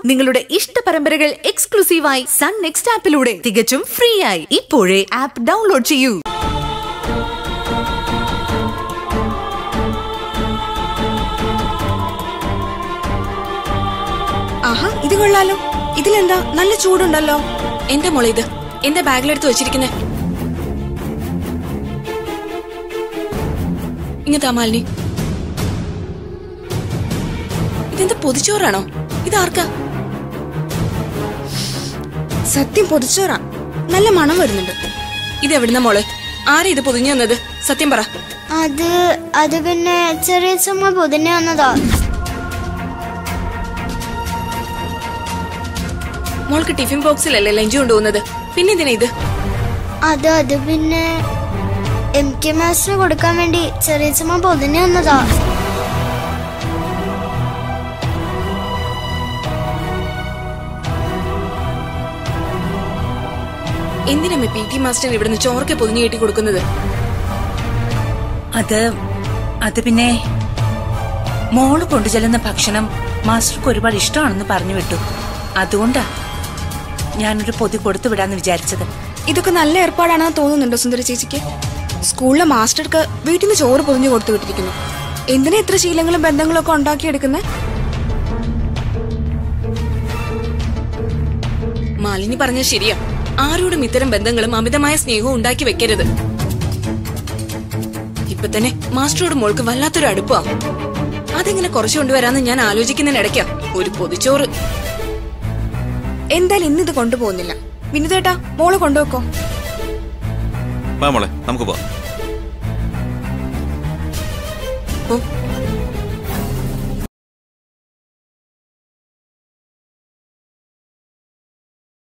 നിങ്ങളുടെ ഇഷ്ട പരമ്പരകൾ എക്സ്ക്ലൂസീവായി സൺ നെക്സ്റ്റ് ആപ്പിലൂടെ തികച്ചും ഫ്രീ ആയി ഇപ്പോഴേ ആപ്പ് ഡൗൺലോഡ് ചെയ്യൂ. ആഹാ, ഇത് കൊള്ളാലോ. ഇതിലെന്താ നല്ല ചൂടുണ്ടല്ലോ. എന്റെ മോളെ, ഇത് എന്റെ ബാഗിലെടുത്ത് വെച്ചിരിക്കുന്നേ. ഇങ്ങത്താ മാലിനി. ഇതെന്താ പൊതിച്ചോറാണോ? ഇതാർക്കാ? സത്യം പൊതിച്ചോറാ. നല്ല മണം വരുന്നുണ്ട്. ഇതെവിടുന്ന മോളെ? ആരാ ഇത് പൊതിഞ്ഞു തന്നത്? സത്യം പറ. അത് പിന്നെ ചെറിയ ചുമ പൊതിഞ്ഞു വന്നതാ. മോൾക്ക് ടിഫിൻ ബോക്സിലല്ലേ ലഞ്ച് കൊണ്ടുപോകുന്നത്? പിന്നെ എന്തിനാ ഇത്? അത് പിന്നെ MK മാസ്റ്റർ കൊടുക്കാൻ വേണ്ടി ചെറിയ ചുമ പൊതിഞ്ഞു വന്നതാ. എന്തിനമ്മ PT മാസ്റ്റർ ഇവിടുന്ന് ചോറൊക്കെ പൊതിഞ്ഞു കെട്ടി കൊടുക്കുന്നത്? അത് പിന്നെ മോള് കൊണ്ടുചെല്ലുന്ന ഭക്ഷണം മാസ്റ്റർക്ക് ഒരുപാട് ഇഷ്ടമാണെന്ന് പറഞ്ഞു വിട്ടു. അതുകൊണ്ടാ ഞാനൊരു പൊതി കൊടുത്തു വിടാന്ന് വിചാരിച്ചത്. ഇതൊക്കെ നല്ല ഏർപ്പാടാണെന്ന് തോന്നുന്നുണ്ടോ സുന്ദര ചേച്ചിക്ക്? സ്കൂളിലെ മാസ്റ്റർക്ക് വീട്ടിൽ നിന്ന് ചോറ് പൊതിഞ്ഞു കൊടുത്തു വിട്ടിരിക്കുന്നു. എന്തിനാ ഇത്ര ശീലങ്ങളും ബന്ധങ്ങളും ഒക്കെ ഉണ്ടാക്കിയെടുക്കുന്നത്? മാലിനി പറഞ്ഞ ശരിയാ. ആരോടും ഇത്തരം ബന്ധങ്ങളും അമിതമായ സ്നേഹവും ഉണ്ടാക്കി വെക്കരുത്. ഇപ്പൊ തന്നെ മാസ്റ്ററോട് മോൾക്ക് വല്ലാത്തൊരു അടുപ്പാ. അതെങ്ങനെ കുറച്ചു കൊണ്ടുവരാന്ന് ഞാൻ ആലോചിക്കുന്നതിനിടയ്ക്കാ ഒരു പൊതിച്ചോറ്. എന്തായാലും ഇന്നിത് കൊണ്ടുപോകുന്നില്ല. വിനുതേട്ടാ, മോള് കൊണ്ടുവെക്കോ? നമുക്ക് പോവാം.